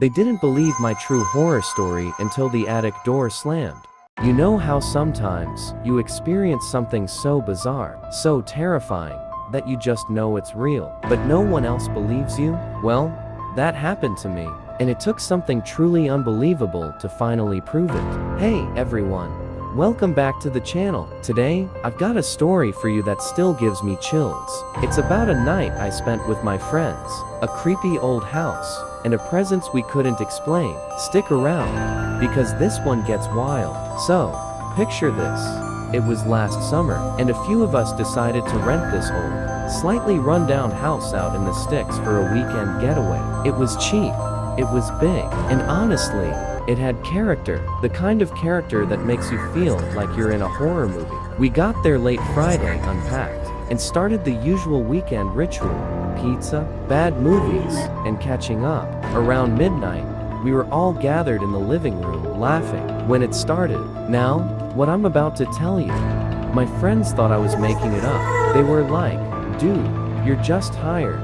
They didn't believe my true horror story until the attic door slammed. You know how sometimes you experience something so bizarre, so terrifying, that you just know it's real, but no one else believes you? Well, that happened to me, and it took something truly unbelievable to finally prove it. Hey everyone, welcome back to the channel. Today, I've got a story for you that still gives me chills. It's about a night I spent with my friends, a creepy old house, and a presence we couldn't explain. Stick around, because this one gets wild. So, picture this. It was last summer, and a few of us decided to rent this old, slightly run-down house out in the sticks for a weekend getaway. It was cheap, it was big, and honestly, it had character, the kind of character that makes you feel like you're in a horror movie. We got there late Friday, unpacked, and started the usual weekend ritual: pizza, bad movies, and catching up. Around midnight, we were all gathered in the living room, laughing, when it started. Now, what I'm about to tell you, my friends thought I was making it up. They were like, "Dude, you're just tired,"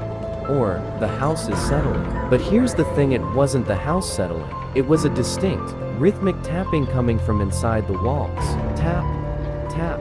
or "the house is settling." But here's the thing, it wasn't the house settling. It was a distinct, rhythmic tapping coming from inside the walls. Tap, tap,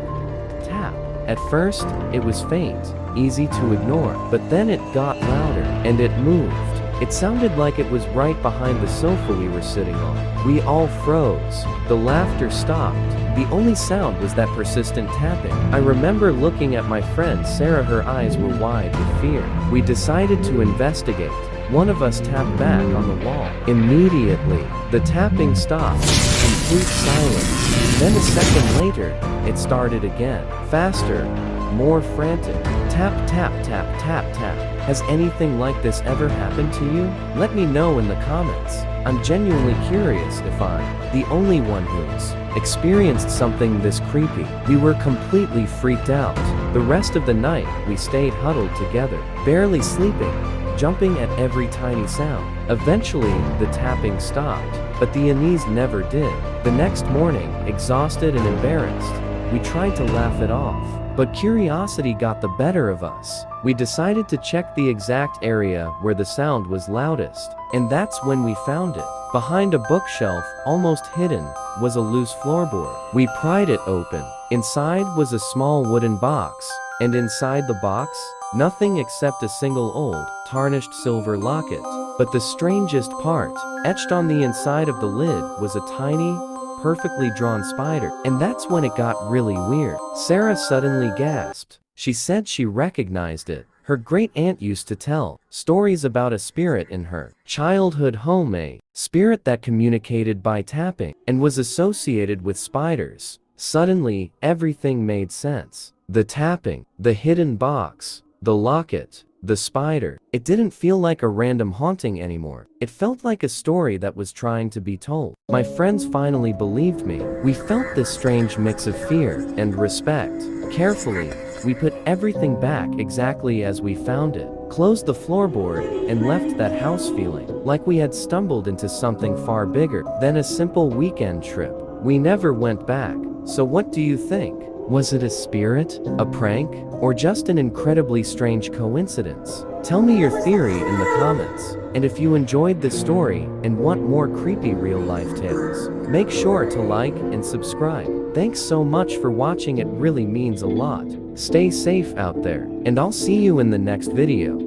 tap. At first, it was faint, easy to ignore, but then it got louder, and it moved. It sounded like it was right behind the sofa we were sitting on. We all froze. The laughter stopped. The only sound was that persistent tapping. I remember looking at my friend Sarah, her eyes were wide with fear. We decided to investigate. One of us tapped back on the wall. Immediately, the tapping stopped. Complete silence. Then a second later, it started again. Faster, more frantic. Tap, tap, tap, tap, tap. Has anything like this ever happened to you? Let me know in the comments. I'm genuinely curious if I'm the only one who's experienced something this creepy. We were completely freaked out. The rest of the night, we stayed huddled together, barely sleeping, jumping at every tiny sound. Eventually, the tapping stopped, but the unease never did. The next morning, exhausted and embarrassed, we tried to laugh it off, but curiosity got the better of us. We decided to check the exact area where the sound was loudest, and that's when we found it. Behind a bookshelf, almost hidden, was a loose floorboard. We pried it open. Inside was a small wooden box, and inside the box, nothing except a single old, tarnished silver locket. But the strangest part, etched on the inside of the lid, was a tiny, perfectly drawn spider. And that's when it got really weird. Sarah suddenly gasped. She said she recognized it. Her great-aunt used to tell stories about a spirit in her childhood home, a spirit that communicated by tapping and was associated with spiders. Suddenly, everything made sense. The tapping, the hidden box, the locket, the spider. It didn't feel like a random haunting anymore. It felt like a story that was trying to be told. My friends finally believed me. We felt this strange mix of fear and respect. Carefully, we put everything back exactly as we found it, closed the floorboard, and left that house feeling like we had stumbled into something far bigger than a simple weekend trip. We never went back. So what do you think? Was it a spirit, a prank, or just an incredibly strange coincidence? Tell me your theory in the comments. And if you enjoyed this story and want more creepy real-life tales, make sure to like and subscribe. Thanks so much for watching, it really means a lot. Stay safe out there, and I'll see you in the next video.